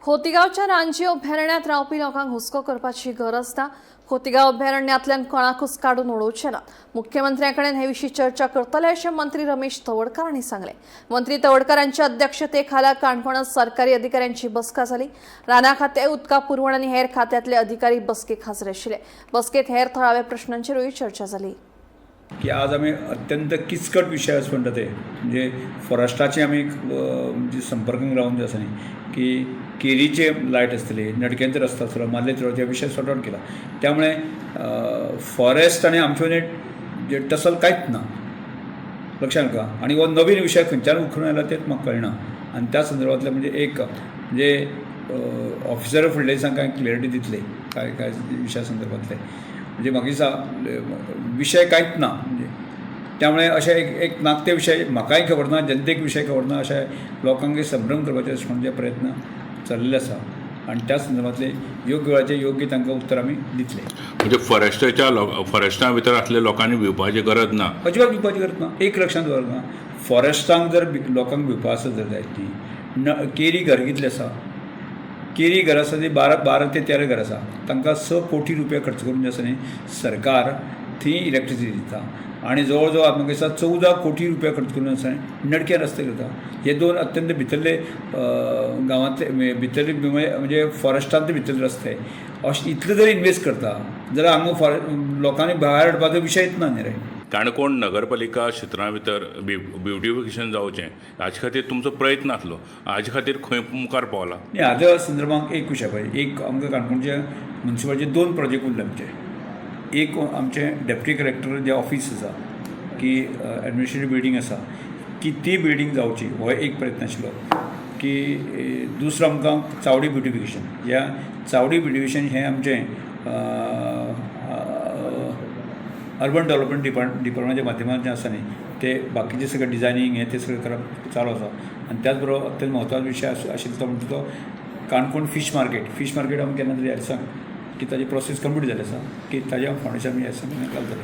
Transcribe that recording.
खोतीगांवच्या रानजी अभयारण्यात रावपी लोकांक हुस्को करपाची गरज ना। खोतीगांव अभयारण्यातल्यान कोणाकूच काडून उडोवचे ना। मुख्यमंत्र्यांकडेन हे विशीं चर्चा करतले अशें मंत्री रमेश तवडकर हांणी सांगलें। मंत्री तवडकरांच्या अध्यक्षतेखाला काणकोणांत सरकारी अधिकाऱ्यांची बसका जाली। राना खातें, उदका पुरवण आनी हेर खात्यांतले अधिकारी बसकेक हाजीर आशिल्ले। बसकेंत हेर थळाव्या प्रश्नांचेरूय चर्चा जाली। की आज आम्ही अत्यंत किचकट विषय असं म्हणतात ते म्हणजे फॉरेस्टाचे आम्ही म्हणजे संपर्कांत रावून जे आसा न्ही की केरीचे लायट आसतले, नडक्यांचे रस्तो आसतलो, मारले त्या विशय सॉर्ट आउट केला। त्यामुळे फॉरेस्ट आणि आमचे म्हणजे टसल कांयच ना लक्षात का। आणि हो नवीन विषय खंयच्यान उखलून आयला तेच म्हाका कळना। आणि त्या संदर्भातले म्हणजे एक म्हणजे ऑफिसर फुडल्या दिसांक कांय क्लियरिटी दितले काय विशया संदर्भातले म्हणजे म्हाका दिसता विषय कांयच ना। म्हणजे त्यामुळे अशे एक नाकते विषय म्हाकाय खबर ना, जनतेक विषय खबर ना, अशे लोकांक संभ्रम करपाचे म्हणजे प्रयत्न चाललेले आसा। आणि त्या संदर्भातले योग्य वेळाचेर योग्य तांकां उत्तर आमी दितले। म्हणजे फॉरेस्टा भितर आसले लोकांनी भिवपाची गरज ना, अजिबात भिवपाची गरज ना। एक लक्षांत दवरना, फॉरेस्टांक जर लोकांक भिवपा आसत जर जायत केरी घर कितले आसा, केरी घर आसा ती 12 ते 13 घर आसा, तांकां 6 कोटी रुपया खर्च करून जे आसा न्ही सरकार थंय इलेक्ट्रिसिटी दिता। आणि जवळ जवळ म्हाका दिसता 14 कोटी रुपया खर्च करून आसा नडके रस्ते करता। हे दोन अत्यंत भितरले गांवांतले भितरले म्हणजे फॉरेस्टांत भितरले रस्ते अशें इतले जर इन्वेस्ट करता जाल्यार हांगा लोकांनी भायर हाडपाचो विशयच ना न्ही रे। काणकोण नगरपालिका क्षेत्रा भितर ब्युटिफिकेशन जावचें हाचे खातीर तुमचो प्रयत्न आसलो, हाचे खातीर खंय मुखार पावला? न्ही हाज्या संदर्भांत एक विशय पळय, एक आमकां काणकोणचे म्युनिसिपालिटीचे 2 प्रोजेक्ट उरले आमचे। एक आमचे डेप्युटी कलेक्टर जे ऑफिस आसा की एडमिनिस्ट्रेटिव्ह बिल्डींग आसा की ती बिल्डींग जावची हो एक प्रयत्न आशिल्लो। की दुसरो आमकां चावडी ब्युटिफिकेशन, ह्या चावडी ब्युटिफिकेशन हें आमचें अर्बन डेव्हलपमेंट डिपार्टमेंटाच्या माध्यमांतल्यान जें आसा न्ही ते बाकीचे सगळें डिझायनींग हें ते सगळें करप चालू आसा। आनी त्याच बरोबर अत्यंत म्हत्वाचो विशय आशिल्लो तो म्हणजे तो काणकोण फीश मार्केट आमी केन्ना तरी सांग की ताजी प्रोसेस कंप्लीट जाली आसा की ताज्या फावंडेशन आमी घालतले।